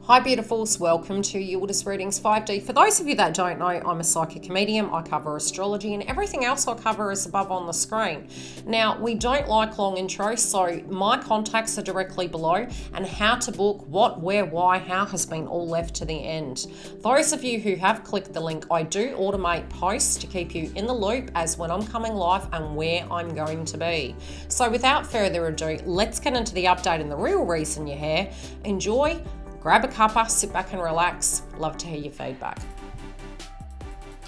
Hi beautifuls, welcome to YILDIZ Readings 5D. For those of you that don't know, I'm a psychic medium. I cover astrology and everything else I cover is above on the screen. Now, we don't like long intros, so my contacts are directly below, and how to book, what, where, why, how has been all left to the end. Those of you who have clicked the link, I do automate posts to keep you in the loop as when I'm coming live and where I'm going to be. So without further ado, let's get into the update and the real reason you're here. Enjoy. Grab a cuppa, sit back and relax. Love to hear your feedback.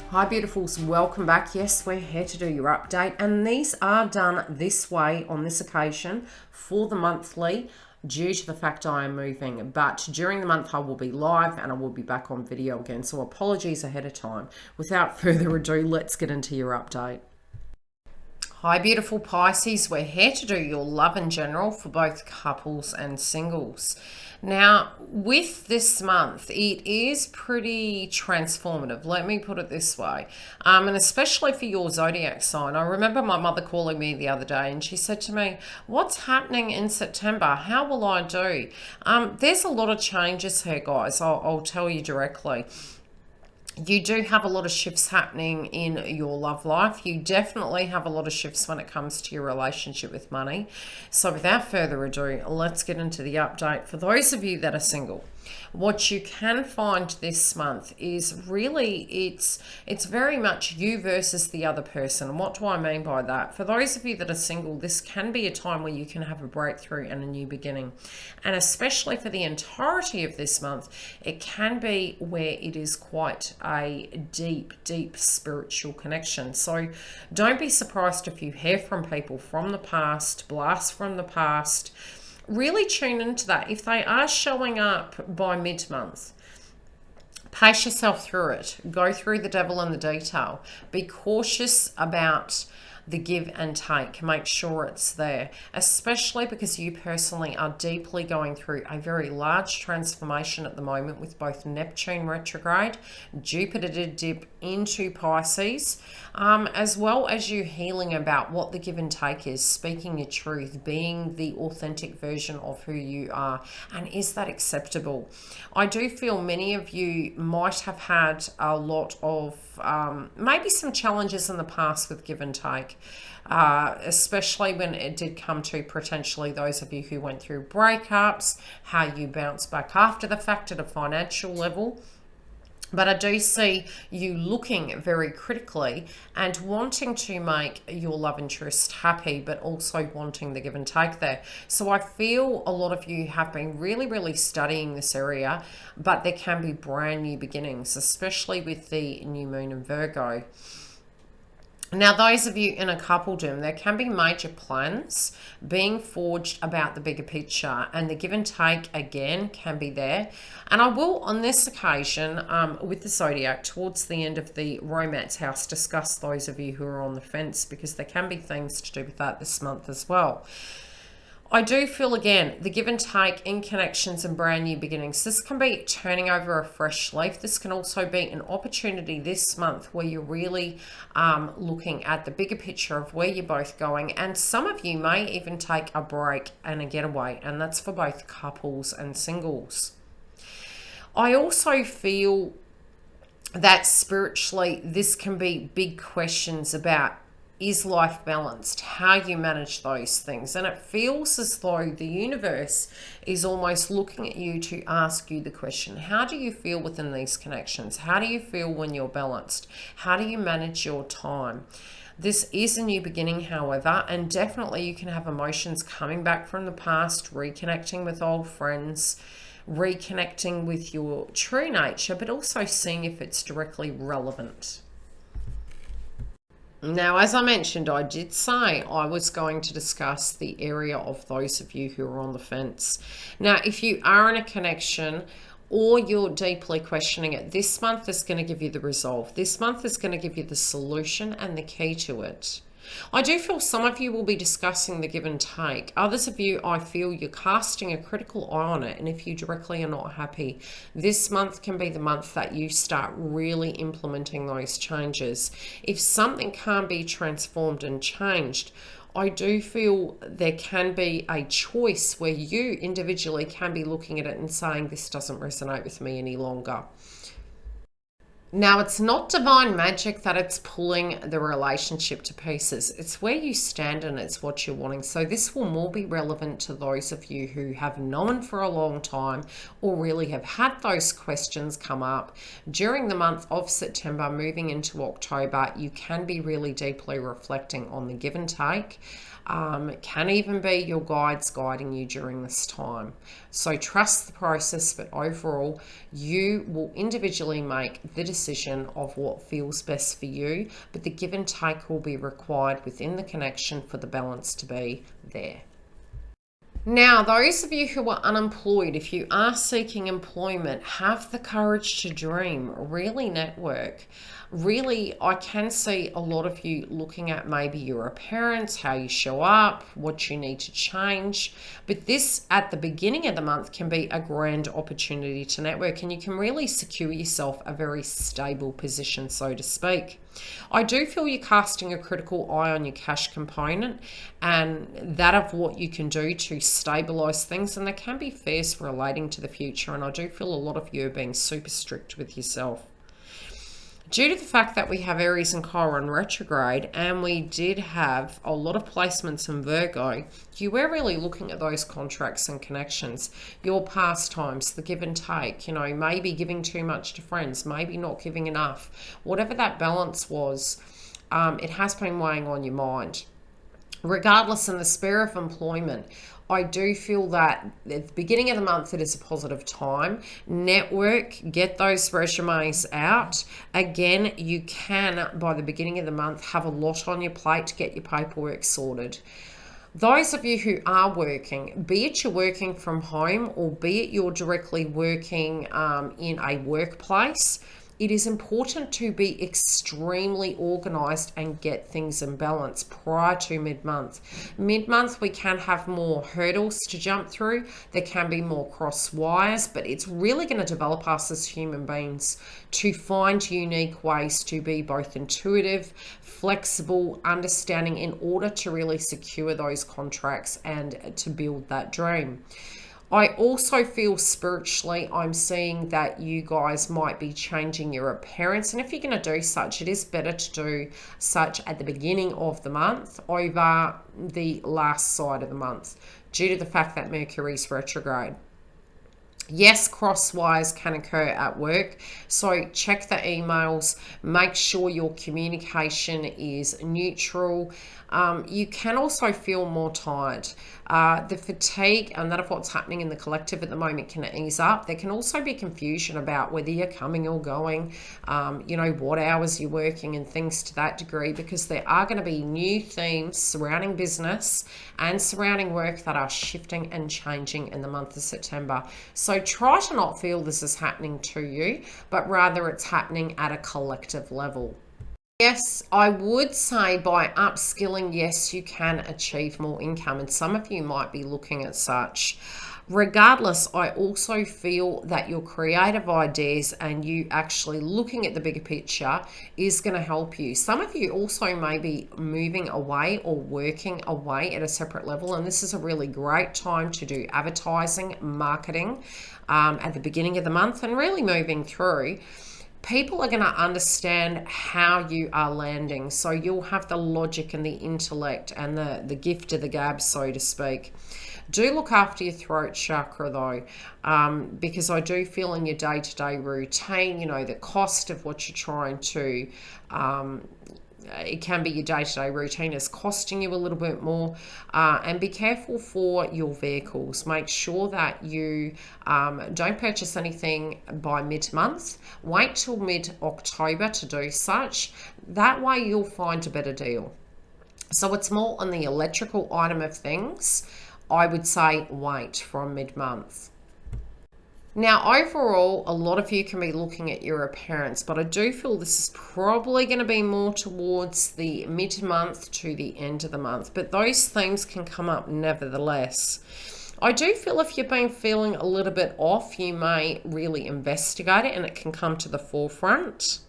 Hi beautifuls, welcome back. Yes, we're here to do your update, and these are done this way on this occasion for the monthly due to the fact I am moving, but during the month I will be live and I will be back on video again, so apologies ahead of time. Without further ado, let's get into your update. Hi beautiful Pisces, we're here to do your love in general for both couples and singles. Now, with this month, it is pretty transformative. Let me put it this way. And especially for your zodiac sign. I remember my mother calling me the other day and she said to me, what's happening in September? How will I do? There's a lot of changes here, guys. I'll tell you directly. You do have a lot of shifts happening in your love life. You definitely have a lot of shifts when it comes to your relationship with money. So without further ado, let's get into the update. For those of you that are single, what you can find this month is really it's very much you versus the other person. What do I mean by that? For those of you that are single, this can be a time where you can have a breakthrough and a new beginning. And especially for the entirety of this month, it can be where it is quite a deep spiritual connection. So don't be surprised if you hear from people from the past, blasts from the past. Really tune into that. If they are showing up by mid-month, pace yourself through it. Go through the devil in the detail. Be cautious about the give and take. Make sure it's there, especially because you personally are deeply going through a very large transformation at the moment with both Neptune retrograde, Jupiter did dip into Pisces, as well as you healing about what the give and take is, speaking your truth, being the authentic version of who you are, and is that acceptable? I do feel many of you might have had a lot of maybe some challenges in the past with give and take, especially when it did come to potentially those of you who went through breakups, how you bounce back after the fact at a financial level. But I do see you looking very critically and wanting to make your love interest happy, but also wanting the give and take there. So I feel a lot of you have been really studying this area, but there can be brand new beginnings, especially with the new moon in Virgo. Now, those of you in a coupledom, there can be major plans being forged about the bigger picture, and the give and take again can be there. And I will, on this occasion, with the zodiac, towards the end of the romance house, discuss those of you who are on the fence, because there can be things to do with that this month as well. I do feel, again, the give and take in connections and brand new beginnings. This can be turning over a fresh leaf. This can also be an opportunity this month where you're really looking at the bigger picture of where you're both going. And some of you may even take a break and a getaway, and that's for both couples and singles. I also feel that spiritually, this can be big questions about, is life balanced? How you manage those things. And it feels as though the universe is almost looking at you to ask you the question, how do you feel within these connections? How do you feel when you're balanced? How do you manage your time? This is a new beginning, however, and definitely you can have emotions coming back from the past, reconnecting with old friends, reconnecting with your true nature, but also seeing if it's directly relevant. Now, as I mentioned, I did say I was going to discuss the area of those of you who are on the fence. Now, if you are in a connection or you're deeply questioning it, this month is going to give you the resolve. This month is going to give you the solution and the key to it. I do feel some of you will be discussing the give and take. Others of you, I feel you're casting a critical eye on it. And if you directly are not happy, this month can be the month that you start really implementing those changes. If something can't be transformed and changed, I do feel there can be a choice where you individually can be looking at it and saying, this doesn't resonate with me any longer. Now, it's not divine magic that it's pulling the relationship to pieces. It's where you stand and it's what you're wanting. So this will more be relevant to those of you who have known for a long time or really have had those questions come up. During the month of September, moving into October, you can be really deeply reflecting on the give and take. It can even be your guides guiding you during this time. So trust the process, but overall, you will individually make the decision of what feels best for you, but the give and take will be required within the connection for the balance to be there. Now, those of you who are unemployed, if you are seeking employment, have the courage to dream, really network. Really, I can see a lot of you looking at maybe your appearance, how you show up, what you need to change. But this, at the beginning of the month, can be a grand opportunity to network, and you can really secure yourself a very stable position, so to speak. I do feel you're casting a critical eye on your cash component and that of what you can do to stabilize things, and there can be fears relating to the future, and I do feel a lot of you are being super strict with yourself. Due to the fact that we have Aries and Chiron retrograde, and we did have a lot of placements in Virgo, you were really looking at those contracts and connections, your pastimes, the give and take, maybe giving too much to friends, maybe not giving enough. Whatever that balance was, it has been weighing on your mind. Regardless, in the sphere of employment, I do feel that at the beginning of the month, it is a positive time. Network, get those resumes out. Again, you can, by the beginning of the month, have a lot on your plate to get your paperwork sorted. Those of you who are working, be it you're working from home or be it you're directly working in a workplace, it is important to be extremely organized and get things in balance prior to mid-month. Mid-month, we can have more hurdles to jump through. There can be more cross wires, but it's really going to develop us as human beings to find unique ways to be both intuitive, flexible, understanding in order to really secure those contracts and to build that dream. I also feel spiritually, I'm seeing that you guys might be changing your appearance. And if you're going to do such, it is better to do such at the beginning of the month over the last side of the month, due to the fact that Mercury's retrograde. Yes, crosswires can occur at work, so check the emails, make sure your communication is neutral. You can also feel more tired. The fatigue and that of what's happening in the collective at the moment can ease up. There can also be confusion about whether you're coming or going, what hours you're working and things to that degree, because there are going to be new themes surrounding business and surrounding work that are shifting and changing in the month of September. So try to not feel this is happening to you, but rather it's happening at a collective level. Yes, I would say by upskilling, yes, you can achieve more income, and some of you might be looking at such. Regardless, I also feel that your creative ideas and you actually looking at the bigger picture is going to help you. Some of you also may be moving away or working away at a separate level, and this is a really great time to do advertising, marketing at the beginning of the month and really moving through. People are going to understand how you are landing. So you'll have the logic and the intellect and the gift of the gab, so to speak. Do look after your throat chakra though, because I do feel in your day-to-day routine, the cost of what you're trying to, it can be your day-to-day routine is costing you a little bit more, and be careful for your vehicles. Make sure that you don't purchase anything by mid-month. Wait till mid-October to do such. That way you'll find a better deal. So it's more on the electrical item of things. I would say wait from mid-month. Now, overall, a lot of you can be looking at your appearance, but I do feel this is probably going to be more towards the mid-month to the end of the month, but those themes can come up nevertheless. I do feel if you've been feeling a little bit off, you may really investigate it and it can come to the forefront.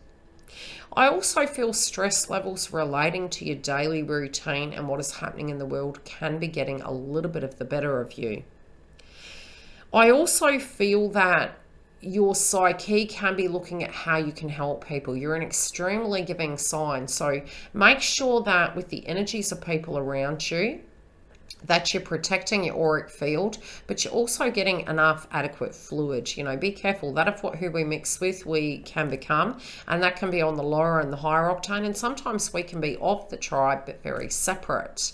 I also feel stress levels relating to your daily routine and what is happening in the world can be getting a little bit of the better of you. I also feel that your psyche can be looking at how you can help people. You're an extremely giving sign, so make sure that with the energies of people around you, that you're protecting your auric field, but you're also getting enough adequate fluid. You know, be careful that of who we mix with, we can become, and that can be on the lower and the higher octane, and sometimes we can be of the tribe but very separate.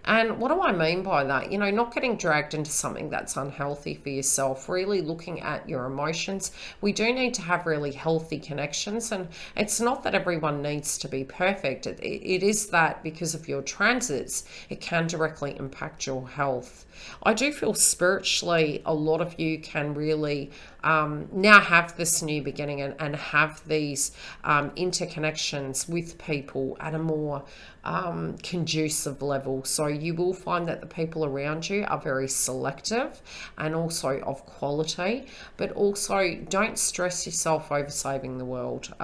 And what do I mean by that? You know, not getting dragged into something that's unhealthy for yourself, really looking at your emotions. We do need to have really healthy connections, and it's not that everyone needs to be perfect. It is that because of your transits, it can directly impact your health. I do feel spiritually a lot of you can really now have this new beginning and have these interconnections with people at a more conducive level. So you will find that the people around you are very selective and also of quality, but also don't stress yourself over saving the world.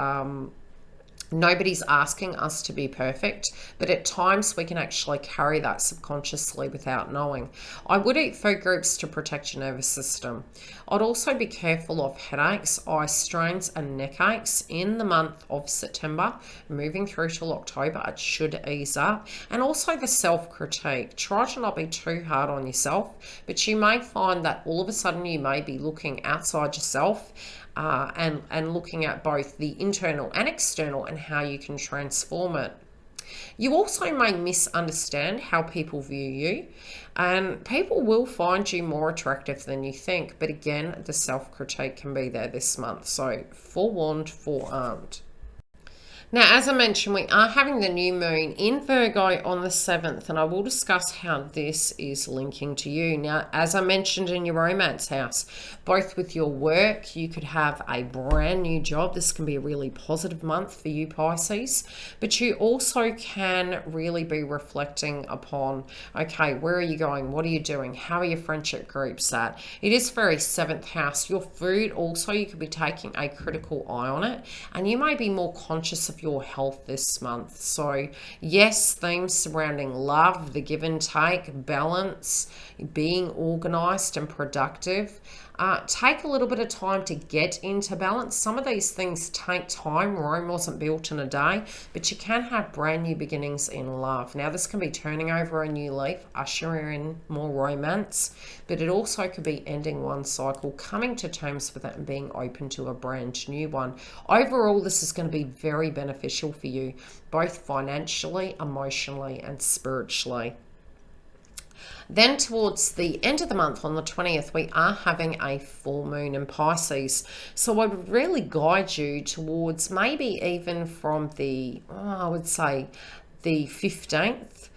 Nobody's asking us to be perfect, but at times we can actually carry that subconsciously without knowing. I would eat food groups to protect your nervous system. I'd also be careful of headaches, eye strains and neck aches in the month of September. Moving through till October, it should ease up. And also the self-critique. Try to not be too hard on yourself, but you may find that all of a sudden you may be looking outside yourself and looking at both the internal and external and how you can transform it. You also may misunderstand how people view you, and people will find you more attractive than you think. But again, the self-critique can be there this month. So forewarned, forearmed. Now, as I mentioned, we are having the new moon in Virgo on the 7th, and I will discuss how this is linking to you. Now, as I mentioned in your romance house, both with your work, you could have a brand new job. This can be a really positive month for you, Pisces, but you also can really be reflecting upon, okay, where are you going? What are you doing? How are your friendship groups at? It is very 7th house. Your food also, you could be taking a critical eye on it, and you may be more conscious of your health this month. So yes, themes surrounding love, the give and take, balance, being organized and productive. Take a little bit of time to get into balance. Some of these things take time. Rome wasn't built in a day, but you can have brand new beginnings in love. Now, this can be turning over a new leaf, ushering in more romance, but it also could be ending one cycle, coming to terms with it and being open to a brand new one. Overall, this is going to be very beneficial for you, both financially, emotionally, and spiritually. Then towards the end of the month on the 20th, we are having a full moon in Pisces. So I would really guide you towards maybe even from the, I would say the 15th.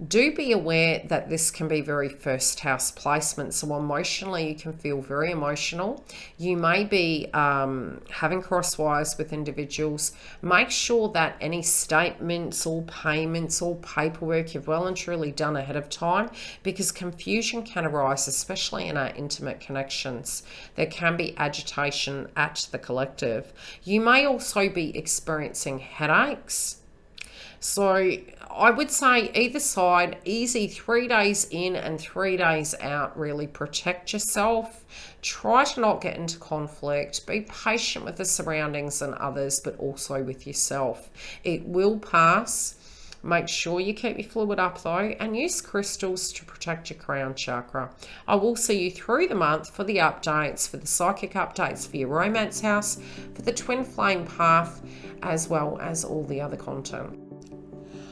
Do be aware that this can be very first house placement. So emotionally, you can feel very emotional. You may be having cross wires with individuals. Make sure that any statements or payments or paperwork you've well and truly done ahead of time, because confusion can arise, especially in our intimate connections. There can be agitation at the collective. You may also be experiencing headaches. So I would say either side, easy 3 days in and 3 days out. Really protect yourself. Try to not get into conflict. Be patient with the surroundings and others, but also with yourself. It will pass. Make sure you keep your fluid up though, and use crystals to protect your crown chakra. I will see you through the month for the updates, for the psychic updates for your romance house, for the twin flame path, as well as all the other content.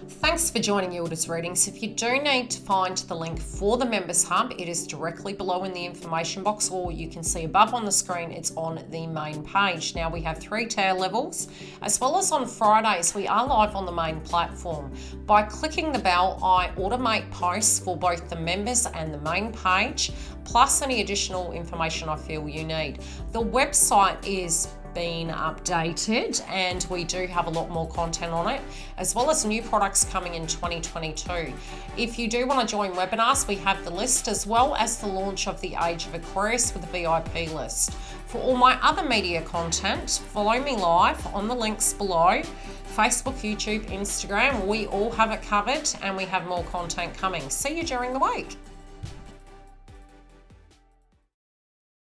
Thanks for joining YILDIZ Readings. If you do need to find the link for the Members Hub, it is directly below in the information box, or you can see above on the screen, it's on the main page. Now we have 3 tier levels, as well as on Fridays, we are live on the main platform. By clicking the bell, I automate posts for both the members and the main page, plus any additional information I feel you need. The website is been updated, and we do have a lot more content on it, as well as new products coming in 2022. If you do want to join webinars, we have the list, as well as the launch of the Age of Aquarius with the VIP list. For all my other media content, follow me live on the links below. Facebook, YouTube, Instagram, we all have it covered, and we have more content coming. See you during the week.